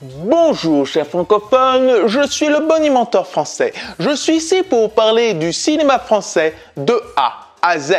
Bonjour chers francophones, je suis le bonimenteur français. Je suis ici pour vous parler du cinéma français de A à Z.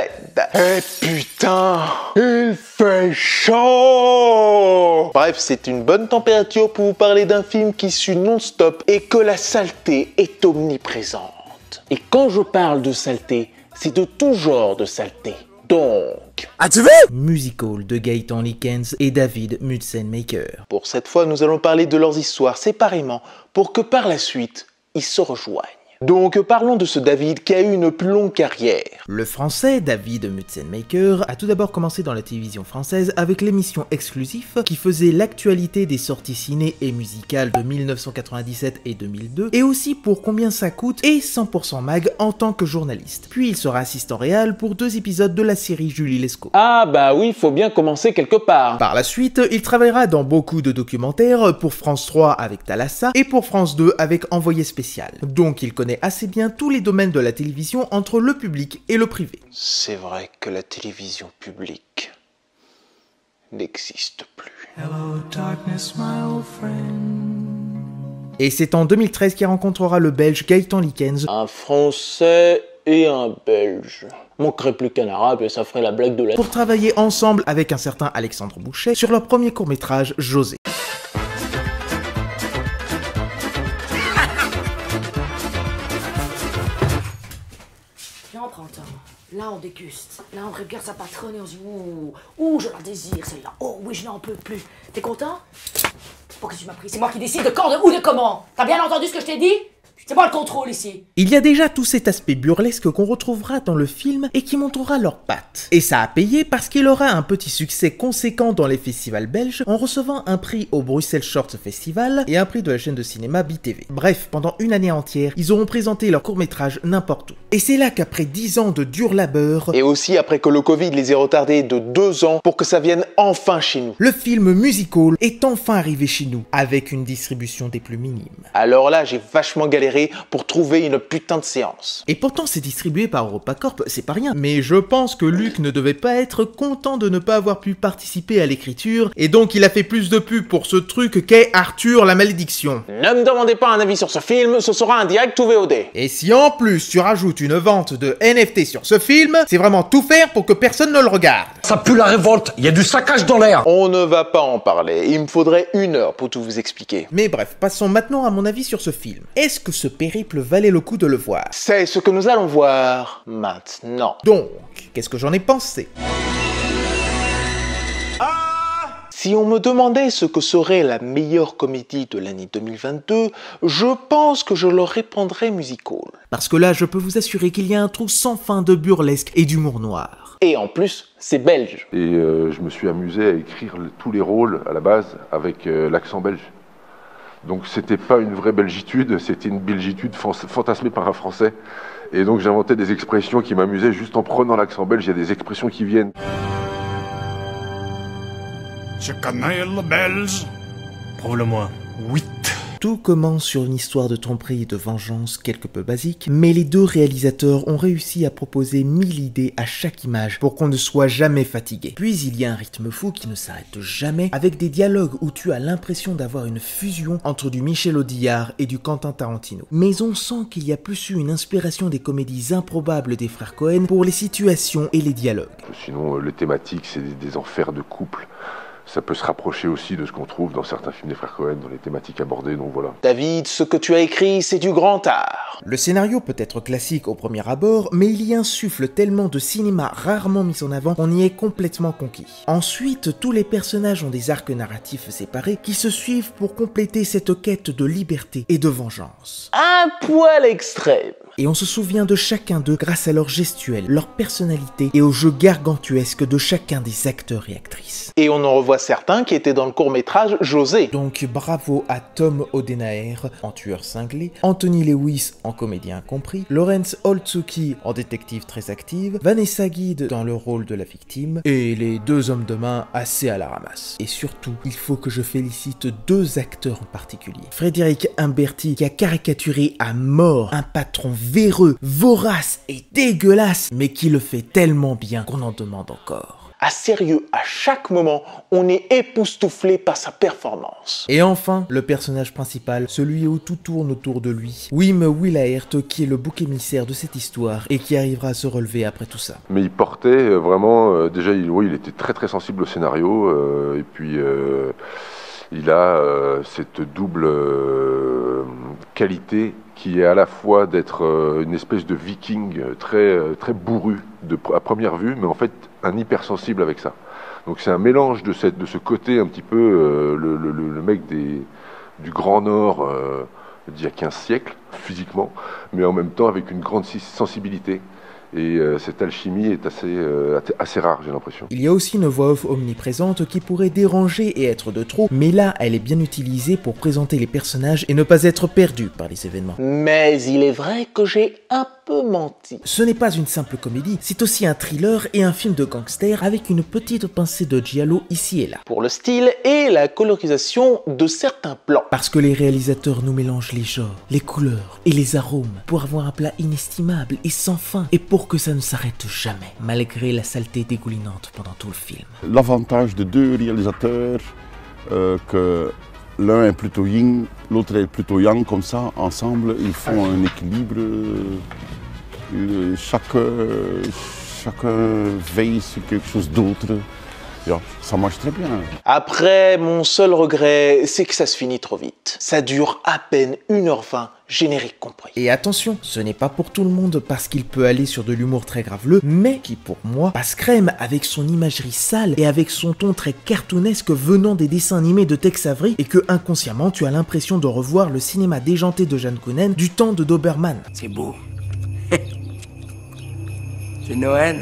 Eh putain, il fait chaud! Bref, c'est une bonne température pour vous parler d'un film qui suit non-stop et que la saleté est omniprésente. Et quand je parle de saleté, c'est de tout genre de saleté. Donc... As-tu vu? Musical de Gaëtan Likens et David Mutzenmaker. Pour cette fois, nous allons parler de leurs histoires séparément pour que par la suite, ils se rejoignent. Donc parlons de ce David qui a eu une plus longue carrière. Le français David Mutzenmaker a tout d'abord commencé dans la télévision française avec l'émission Exclusif qui faisait l'actualité des sorties ciné et musicales de 1997 et 2002 et aussi pour Combien ça coûte et 100% Mag en tant que journaliste. Puis il sera assistant réal pour 2 épisodes de la série Julie Lescaut. Ah bah oui, faut bien commencer quelque part. Par la suite, il travaillera dans beaucoup de documentaires pour France 3 avec Thalassa et pour France 2 avec Envoyé spécial. Donc il connaît assez bien tous les domaines de la télévision entre le public et le privé. C'est vrai que la télévision publique n'existe plus. Hello, darkness, my old friend. Et c'est en 2013 qu'il rencontrera le belge Gaëtan Likens. Un français et un belge. Manquerait plus qu'un arabe et ça ferait la blague de la... Pour travailler ensemble avec un certain Alexandre Bouchet sur leur premier court-métrage José. Là, on prend le temps. Là, on déguste. Là, on regarde sa patronne et on se dit ouh, je la désire, celle-là. Oh, oui, je n'en peux plus. T'es content? Pourquoi tu m'as pris? C'est moi qui décide de quand, de où, de comment. T'as bien entendu ce que je t'ai dit? C'est moi le contrôle ici. Il y a déjà tout cet aspect burlesque qu'on retrouvera dans le film et qui montrera leurs pattes. Et ça a payé parce qu'il aura un petit succès conséquent dans les festivals belges en recevant un prix au Bruxelles Short Festival et un prix de la chaîne de cinéma BTV. Bref, pendant une année entière, ils auront présenté leur court-métrage n'importe où. Et c'est là qu'après 10 ans de dur labeur, Et aussi après que le Covid les ait retardés de 2 ans pour que ça vienne enfin chez nous. le film Musical est enfin arrivé chez nous, avec une distribution des plus minimes. Alors là, j'ai vachement galéré pour trouver une putain de séance. Et pourtant c'est distribué par EuropaCorp, c'est pas rien. Mais je pense que Luc ne devait pas être content de ne pas avoir pu participer à l'écriture, et donc il a fait plus de pub pour ce truc qu'est Arthur la malédiction. Ne me demandez pas un avis sur ce film, ce sera un direct ou VOD. Et si en plus tu rajoutes une vente de NFT sur ce film, c'est vraiment tout faire pour que personne ne le regarde. Ça pue la révolte, il y a du saccage dans l'air. On ne va pas en parler, il me faudrait 1 heure pour tout vous expliquer. Mais bref, passons maintenant à mon avis sur ce film. Est-ce que ce périple valait le coup de le voir? C'est ce que nous allons voir maintenant. Donc, qu'est-ce que j'en ai pensé? Si on me demandait ce que serait la meilleure comédie de l'année 2022, je pense que je leur répondrais Musical. Parce que là, je peux vous assurer qu'il y a un trou sans fin de burlesque et d'humour noir. Et en plus, c'est belge. Et je me suis amusé à écrire tous les rôles à la base avec l'accent belge. Donc c'était pas une vraie belgitude, c'était une belgitude fantasmée par un français. Et donc j'inventais des expressions qui m'amusaient juste en prenant l'accent belge. Il y a des expressions qui viennent. Je connais le belge. Prouve-le-moi. 8. Tout commence sur une histoire de tromperie et de vengeance quelque peu basique, mais les deux réalisateurs ont réussi à proposer 1000 idées à chaque image pour qu'on ne soit jamais fatigué. Puis il y a un rythme fou qui ne s'arrête jamais, avec des dialogues où tu as l'impression d'avoir une fusion entre du Michel Audiard et du Quentin Tarantino. Mais on sent qu'il y a plus eu une inspiration des comédies improbables des frères Cohen pour les situations et les dialogues. Sinon les thématiques c'est des enfers de couple. Ça peut se rapprocher aussi de ce qu'on trouve dans certains films des frères Cohen, dans les thématiques abordées, donc voilà. David, ce que tu as écrit, c'est du grand art. Le scénario peut être classique au premier abord, mais il y insuffle tellement de cinéma rarement mis en avant qu'on y est complètement conquis. Ensuite, tous les personnages ont des arcs narratifs séparés qui se suivent pour compléter cette quête de liberté et de vengeance. Un poil extrême. Et on se souvient de chacun d'eux grâce à leur gestuelle, leur personnalité et au jeu gargantuesque de chacun des acteurs et actrices. Et on en revoit certains qui étaient dans le court-métrage José. Donc bravo à Tom Odenaer en tueur cinglé, Anthony Lewis en comédien incompris, Laurence Holtzuki en détective très active, Vanessa Guide dans le rôle de la victime, et les 2 hommes de main assez à la ramasse. Et surtout, il faut que je félicite 2 acteurs en particulier. Frédéric Imberti qui a caricaturé à mort un patron véreux, vorace et dégueulasse, mais qui le fait tellement bien qu'on en demande encore. à sérieux à chaque moment, on est époustouflé par sa performance. Et enfin, le personnage principal, celui où tout tourne autour de lui, Wim Willaert, qui est le bouc émissaire de cette histoire et qui arrivera à se relever après tout ça. Mais il portait vraiment, déjà il était très très sensible au scénario, et puis il a cette double qualité qui est à la fois d'être une espèce de viking très bourru à première vue, mais en fait un hypersensible avec ça. Donc c'est un mélange de ce côté un petit peu le mec du Grand Nord d'il y a 15 siècles, physiquement, mais en même temps avec une grande sensibilité. Et cette alchimie est assez rare, j'ai l'impression. Il y a aussi une voix off omniprésente qui pourrait déranger et être de trop, mais là, elle est bien utilisée pour présenter les personnages et ne pas être perdu par les événements. Mais il est vrai que j'ai un peu menti. Ce n'est pas une simple comédie, c'est aussi un thriller et un film de gangster avec une petite pincée de giallo ici et là. Pour le style et la colorisation de certains plans. Parce que les réalisateurs nous mélangent les genres, les couleurs et les arômes pour avoir un plat inestimable et sans fin, et pour que ça ne s'arrête jamais, malgré la saleté dégoulinante pendant tout le film. L'avantage de deux réalisateurs, que l'un est plutôt yin, l'autre est plutôt yang, comme ça, ensemble, ils font un équilibre. Chacun veille sur quelque chose d'autre. Ça marche très bien. Après, mon seul regret, c'est que ça se finit trop vite. Ça dure à peine 1h20, générique compris. Et attention, ce n'est pas pour tout le monde parce qu'il peut aller sur de l'humour très graveleux, mais qui pour moi passe crème avec son imagerie sale et avec son ton très cartoonesque venant des dessins animés de Tex Avery, et que inconsciemment tu as l'impression de revoir le cinéma déjanté de Jeanne Kounen du temps de Doberman. C'est beau. C'est Noël.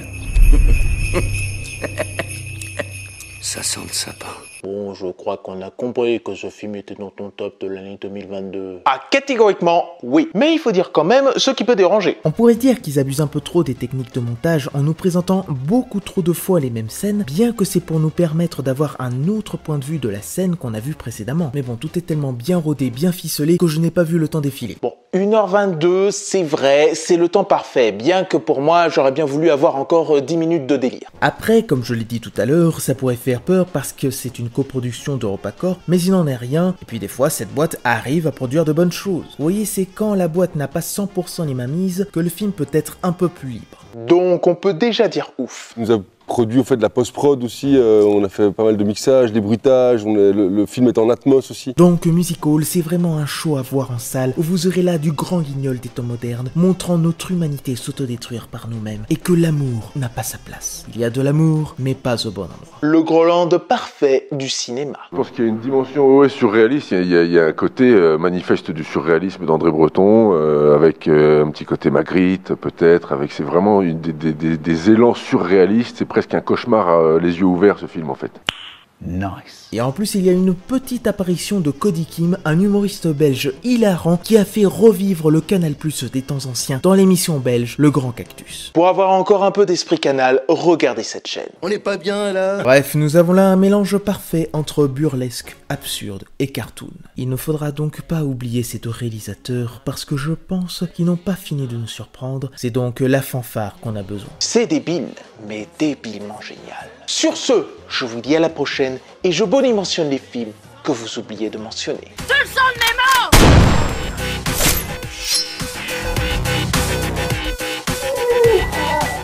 Ça sent le sapin. Bon, je crois qu'on a compris que ce film était dans ton top de l'année 2022. Ah, catégoriquement, oui. Mais il faut dire quand même ce qui peut déranger. On pourrait dire qu'ils abusent un peu trop des techniques de montage en nous présentant beaucoup trop de fois les mêmes scènes, bien que c'est pour nous permettre d'avoir un autre point de vue de la scène qu'on a vu précédemment. Mais bon, tout est tellement bien rodé, bien ficelé, que je n'ai pas vu le temps défiler. Bon, 1h22, c'est vrai, c'est le temps parfait, bien que pour moi, j'aurais bien voulu avoir encore 10 minutes de délire. Après, comme je l'ai dit tout à l'heure, ça pourrait faire peur parce que c'est une coproduction d'EuropaCorp, mais il n'en est rien, et puis des fois, cette boîte arrive à produire de bonnes choses. Vous voyez, c'est quand la boîte n'a pas 100% les mains mises que le film peut être un peu plus libre. Donc, on peut déjà dire ouf. On nous a produit, on fait de la post-prod aussi, on a fait pas mal de mixage, des bruitages, le film est en Atmos aussi. Donc Musical, c'est vraiment un show à voir en salle, où vous aurez là du grand guignol des temps modernes, montrant notre humanité s'autodétruire par nous-mêmes, et que l'amour n'a pas sa place. Il y a de l'amour, mais pas au bon endroit. Le Groland parfait du cinéma. Je pense qu'il y a une dimension surréaliste, il y a un côté manifeste du surréalisme d'André Breton, avec un petit côté Magritte peut-être, avec c'est vraiment des élans surréalistes, c'est presque un cauchemar les yeux ouverts ce film en fait. Nice. Et en plus, il y a une petite apparition de Cody Kim, un humoriste belge hilarant qui a fait revivre le Canal+ des temps anciens dans l'émission belge Le Grand Cactus. Pour avoir encore un peu d'esprit canal, regardez cette chaîne. On n'est pas bien là. Bref, nous avons là un mélange parfait entre burlesque, absurde et cartoon. Il ne faudra donc pas oublier ces deux réalisateurs parce que je pense qu'ils n'ont pas fini de nous surprendre. C'est donc la fanfare qu'on a besoin. C'est débile, mais débilement génial. Sur ce, je vous dis à la prochaine et je bonimentionne les films que vous oubliez de mentionner. C'est le sang de mes morts.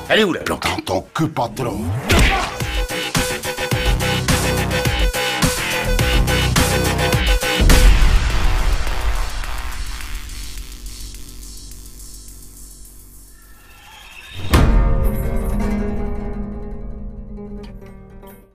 Elle est où la En tant que patron.